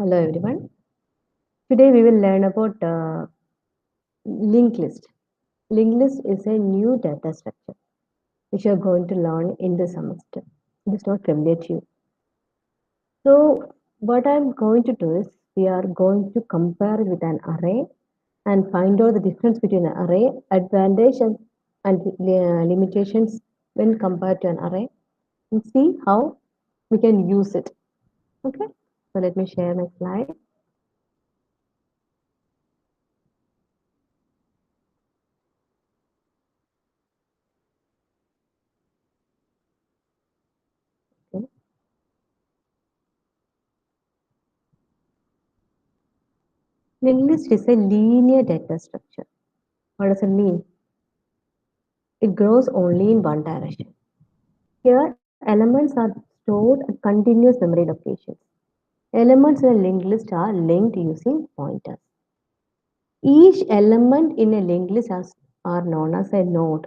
Hello everyone. Today we will learn about linked list. Linked list is a new data structure which you are going to learn in the semester. It is not familiar to you. So what I'm going to do is we are going to compare it with an array and find out the difference between an array, advantage and limitations when compared to an array and see how we can use it. Okay. So let me share my slide. Okay. Linked list is a linear data structure. What does it mean? It grows only in one direction. Here, elements are stored at continuous memory locations. Elements in a linked list are linked using pointers. Each element in a linked list are known as a node.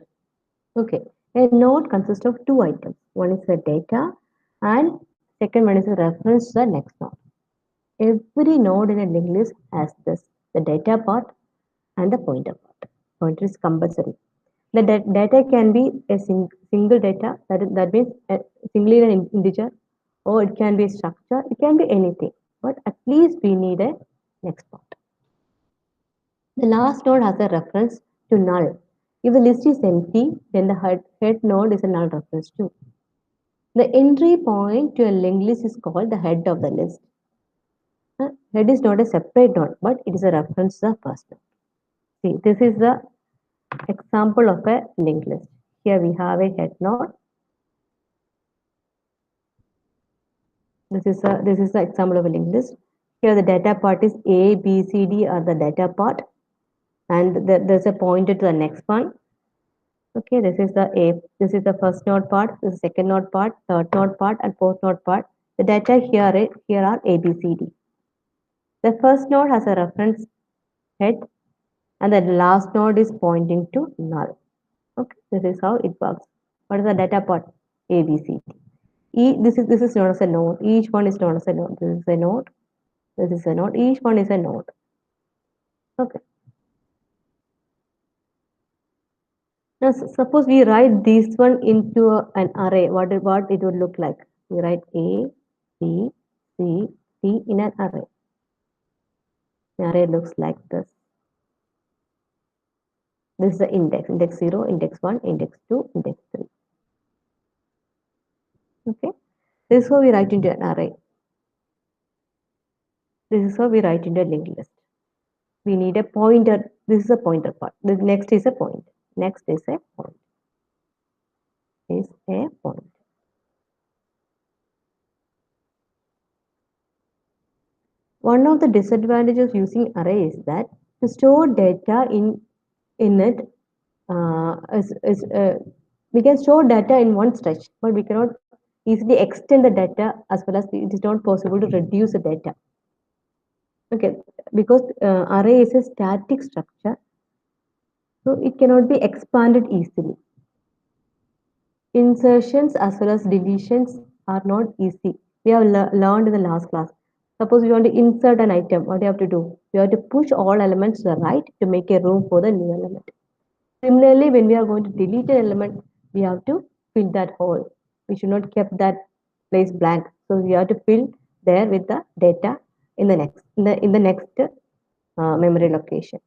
Okay, a node consists of two items. One is the data, and second one is a reference to the next node. Every node in a linked list has this: the data part and the pointer part. Pointer is compulsory. The data can be a single data, that means a single integer, or it can be a structure, it can be anything. But at least we need a next part. The last node has a reference to null. If the list is empty, then the head node is a null reference too. The entry point to a linked list is called the head of the list. Head is not a separate node, but it is a reference to the first node. See, this is the example of a linked list. Here we have a head node. This is the example of a linked list. Here the data part is A, B, C, D are the data part, and there's a pointer to the next one. Okay, this is the A. This is the first node part. This is the second node part, third node part, and fourth node part. The data here are A, B, C, D. The first node has a reference head, and the last node is pointing to null. Okay, this is how it works. What is the data part? A, B, C, D. This is known as a node. Each one is known as a node. This is a node. This is a node. Each one is a node. Okay. Now, suppose we write this one into an array. What it would look like? We write A, B, C, D in an array. The array looks like this. This is the index. Index 0, index 1, index 2, index 3. Okay. This is how we write into an array. This is how we write into a linked list. We need a pointer. This is a pointer part. The next is a point. Next is a point. Is a point. One of the disadvantages of using array is that to store data in it we can store data in one stretch, but we cannot easily extend the data, as well as it is not possible to reduce the data. Okay, because array is a static structure, so it cannot be expanded easily. Insertions as well as deletions are not easy. We have learned in the last class. Suppose we want to insert an item, what do you have to do? You have to push all elements to the right to make a room for the new element. Similarly, when we are going to delete an element, we have to fill that hole. We should not keep that place blank. So we have to fill there with the data in the next memory location.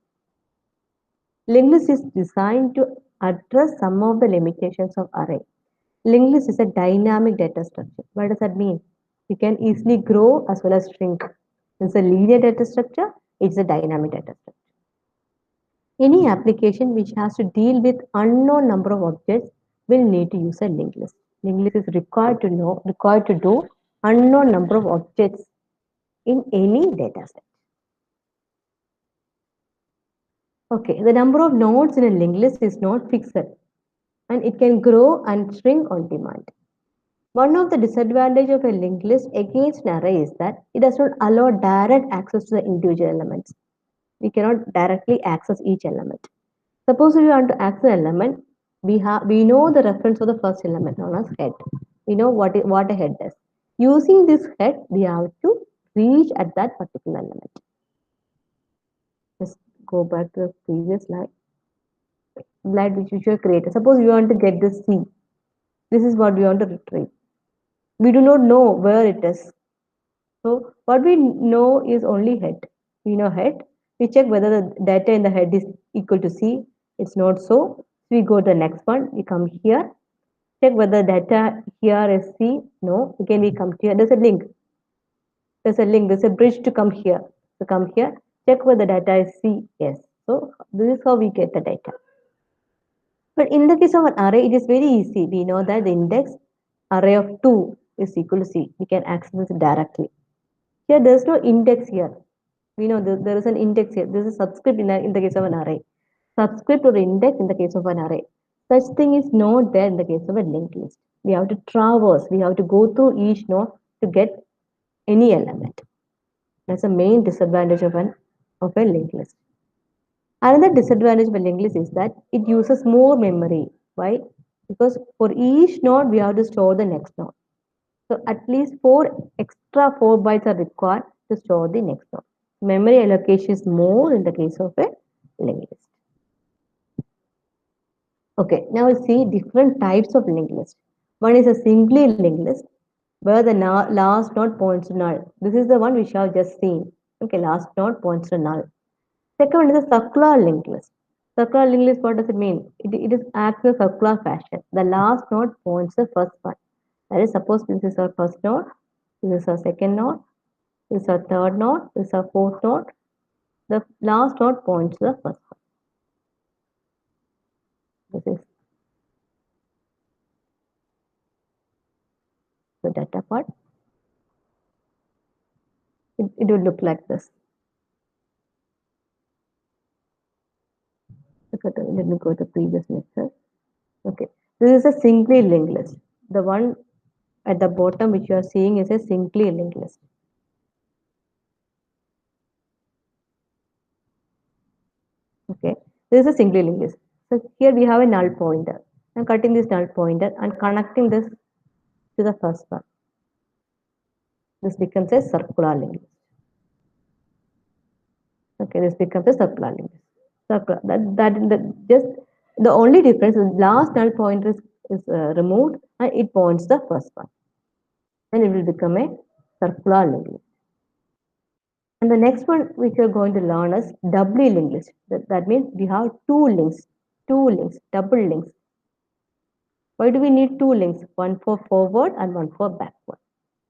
Linked list is designed to address some of the limitations of array. Linked list is a dynamic data structure. What does that mean? You can easily grow as well as shrink. It's a linear data structure. It's a dynamic data structure. Any application which has to deal with unknown number of objects will need to use a linked list. Linked list is required to do unknown number of objects in any data set. Okay, the number of nodes in a linked list is not fixed, and it can grow and shrink on demand. One of the disadvantages of a linked list against an array is that it does not allow direct access to the individual elements. We cannot directly access each element. Suppose we want to access an element, we know the reference of the first element known as head. We know what a head is. Using this head, we have to reach at that particular element. Let's go back to the previous slide which we should create. Suppose you want to get the C. This is what we want to retrieve. We do not know where it is. So what we know is only head. We know head. We check whether the data in the head is equal to C. It's not so. We go to the next one. We come here. Check whether data here is C. No. Again we come here. There's a link. There's a link. There's a bridge to come here. So come here. Check whether data is C. Yes. So this is how we get the data. But in the case of an array, it is very easy. We know that the index array of 2 is equal to C. We can access it directly. Here, there is no index here. We know there is an index here. This is subscript in the case of an array. Subscript or index in the case of an array. Such thing is not there in the case of a linked list. We have to traverse. We have to go through each node to get any element. That's the main disadvantage of a linked list. Another disadvantage of a linked list is that it uses more memory. Why? Because for each node, we have to store the next node. So at least extra 4 bytes are required to store the next node. Memory allocation is more in the case of a linked list. Okay, now we'll see different types of linked list. One is a simply linked list where the last node points to null. This is the one which I have just seen. Okay, last node points to null. Second one is a circular linked list. Circular linked list, what does it mean? It is acts in a circular fashion. The last node points to the first one. That is, suppose this is our first node, this is our second node, this is our third node, this is our fourth node. The last node points to the first one. This is the data part. It will look like this. Okay, let me go to the previous lecture. Okay, this is a singly linked list. The one at the bottom which you are seeing is a singly linked list. Okay, this is a singly linked list. So here we have a null pointer. I'm cutting this null pointer and connecting this to the first one. This becomes a circular linked list. Okay, this becomes a circular linked list. Circular. Just the only difference is last null pointer is removed and it points the first one. Then it will become a circular linked list. And the next one which we are going to learn is doubly linked list. That means we have two links, double links. Why do we need two links? One for forward and one for backward.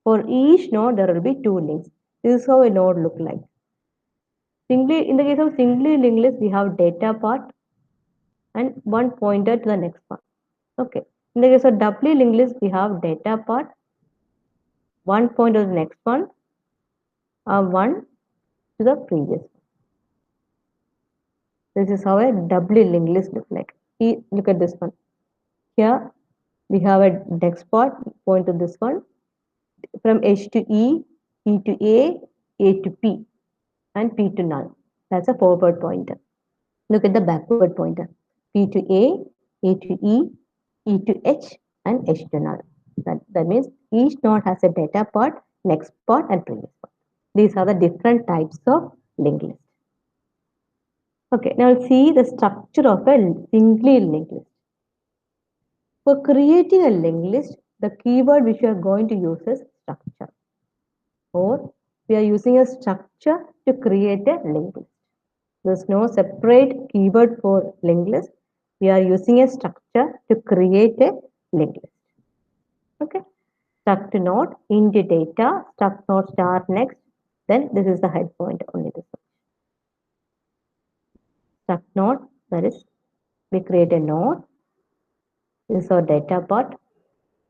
For each node, there will be two links. This is how a node look like. In the case of singly linked list, we have data part and one pointer to the next one. Okay. In the case of doubly linked list, we have data part, one pointer to the next one, one to the previous one. This is how a doubly linked list look like. Look at this one. Here we have a next part point to this one. From H to E, E to A to P, and P to null. That's a forward pointer. Look at the backward pointer. P to A to E to H, and H to null. That means each node has a data part, next part, and previous part. These are the different types of linked list. Okay, now see the structure of a singly linked list. For creating a linked list, the keyword which we are going to use is structure. Or we are using a structure to create a linked list. There's no separate keyword for linked list. We are using a structure to create a linked list. Okay. Struct node, int data, struct node star next. Then this is the head point, only this one. Struct node, that is, we create a node. This is our data part.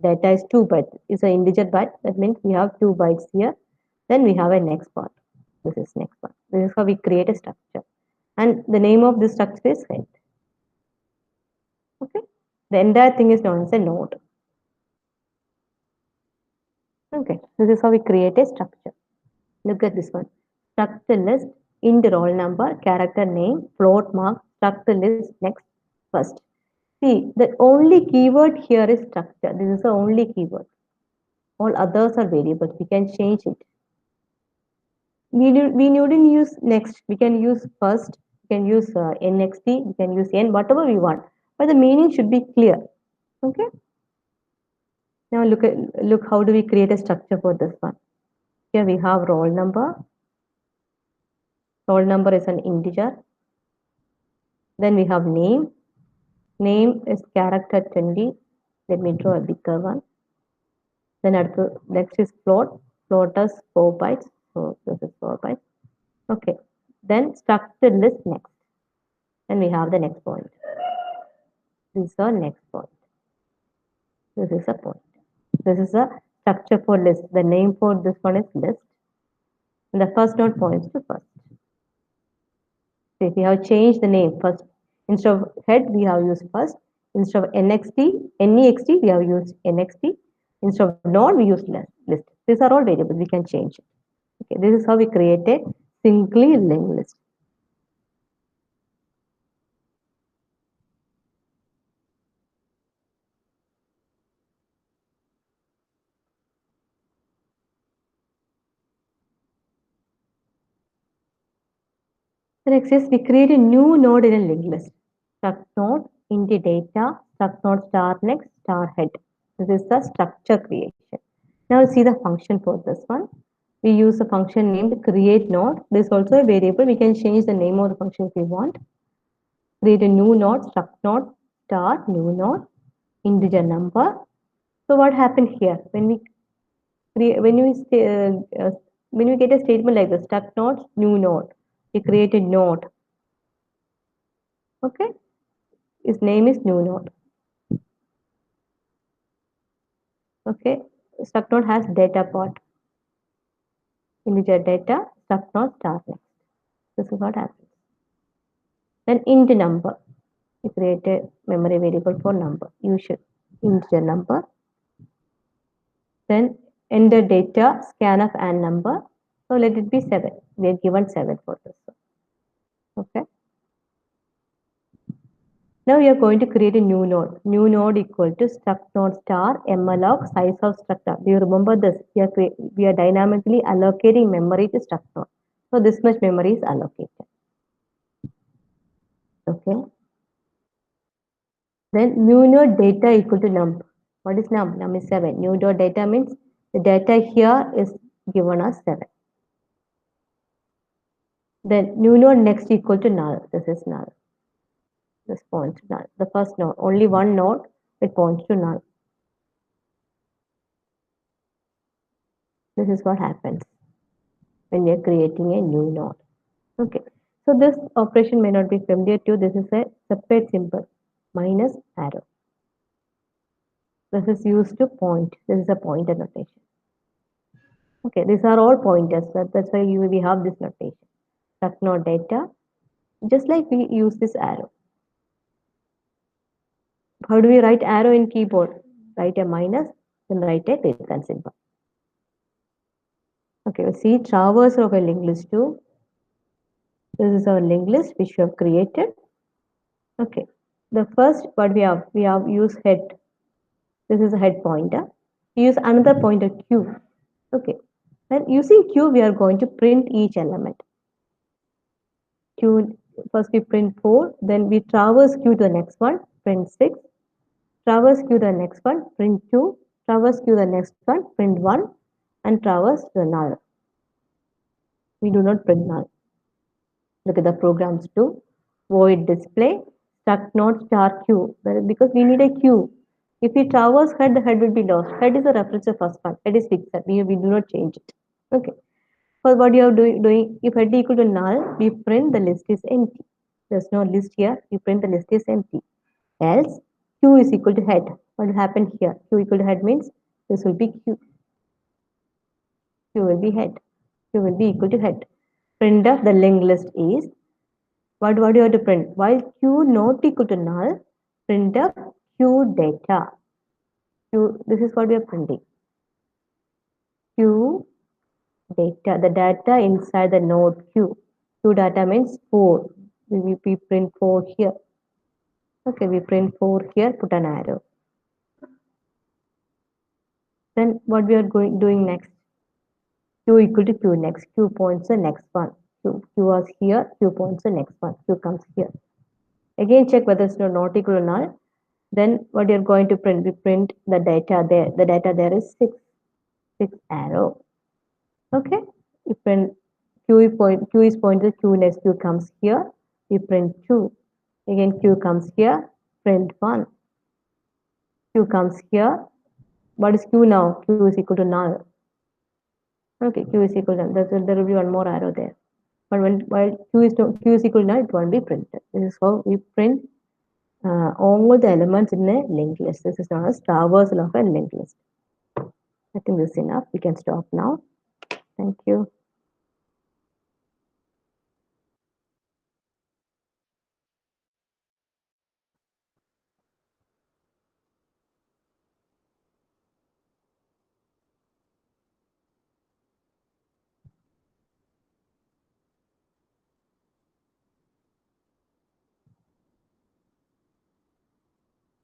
Data is 2 bytes. It's an integer byte. That means we have 2 bytes here. Then we have a next part. This is next part. This is how we create a structure. And the name of this structure is head. Okay. The entire thing is known as a node. Okay. This is how we create a structure. Look at this one. Structure list, int roll number, character name, float mark, structure list next first. See, the only keyword here is structure. This is the only keyword. All others are variables. We can change it. we needn't use next. We can use first. We can use nxt. We can use n, whatever we want. But the meaning should be clear. Okay. Now look how do we create a structure for this one. Here we have roll number. Roll number is an integer. Then we have name. Name is character 20. Let me draw a bigger one. Then next is float. Float is 4 bytes. So this is 4 bytes. Okay. Then structured list next. And we have the next point. This is our next point. This is a point. This is a structure for list. The name for this one is list. And the first node points to first. So if we have changed the name first, instead of head, we have used first. Instead of next, we have used nxt. Instead of node, we use list. These are all variables. We can change it. Okay, this is how we create a singly linked list. The next is we create a new node in a linked list. Struct node, into data, struct node star next, star head. This is the structure creation. Now see the function for this one. We use a function named create node. This is also a variable. We can change the name of the function if we want. Create a new node, struct node, star, new node, integer number. So what happened here? When we create, when we get a statement like this, struct node, new node, we create a node. Okay, his name is new node. Okay, struct node has data part, integer data, struct node star next. This is what happens. Then int number, we create a memory variable for number, usual integer number. Then enter data, scanf and number. So let it be 7. We are given 7 for this. Okay. Now we are going to create a new node. New node equal to struct node star malloc size of struct. Do you remember this? We are dynamically allocating memory to struct node. So this much memory is allocated. Okay. Then new node data equal to num. What is num? Num is 7. New node data means the data here is given as 7. Then new node next equal to null. This is null. This points to null. The first node, only one node, it points to null. This is what happens when we are creating a new node. Okay. So this operation may not be familiar to you. This is a separate symbol, minus arrow. This is used to point. This is a pointer notation. Okay, these are all pointers. That's why we have this notation. Struct node data, just like we use this arrow. How do we write arrow in keyboard? Write a minus, then write a greater symbol. Okay, we see traversal of a linked list too. This is our linked list which we have created. Okay, the first what we have used head. This is a head pointer. We use another pointer q. Okay, then using q we are going to print each element. Q first we print 4, then we traverse q to the next one, print 6. Traverse q to the next one, print 2. Traverse q to the next one, print 1, and traverse to null. We do not print null. Look at the programs too. Void display, struct node star q, because we need a q. If we traverse head, the head will be lost. Head is a reference to first one. Head is fixed. We do not change it. Okay. For what you are doing, if head equal to null, we print the list is empty. There's no list here. We print the list is empty. Else, q is equal to head. What will happen here? Q equal to head means this will be q. Q will be head. Q will be equal to head. Print of the linked list is what do you have to print? While q not equal to null, print of q data. Q, this is what we are printing. Q data, the data inside the node q. Q data means 4. We print 4 here. Okay, we print 4 here, put an arrow. Then what we are doing next? Q equal to Q next. Q points the next one. Q was here. Q points the next one. Q comes here. Again, check whether it's not equal or null. Then what you're going to print? We print the data there. The data there is six arrow. Okay. You print Q is pointed to Q next. Q comes here. We print 2. Again, Q comes here. Print 1. Q comes here. What is Q now? Q is equal to null. Okay, Q is equal to null. There will be one more arrow there. But while Q is equal to null, it won't be printed. This is how we print all the elements in a linked list. This is known as traversal of a linked list. I think this is enough. We can stop now. Thank you.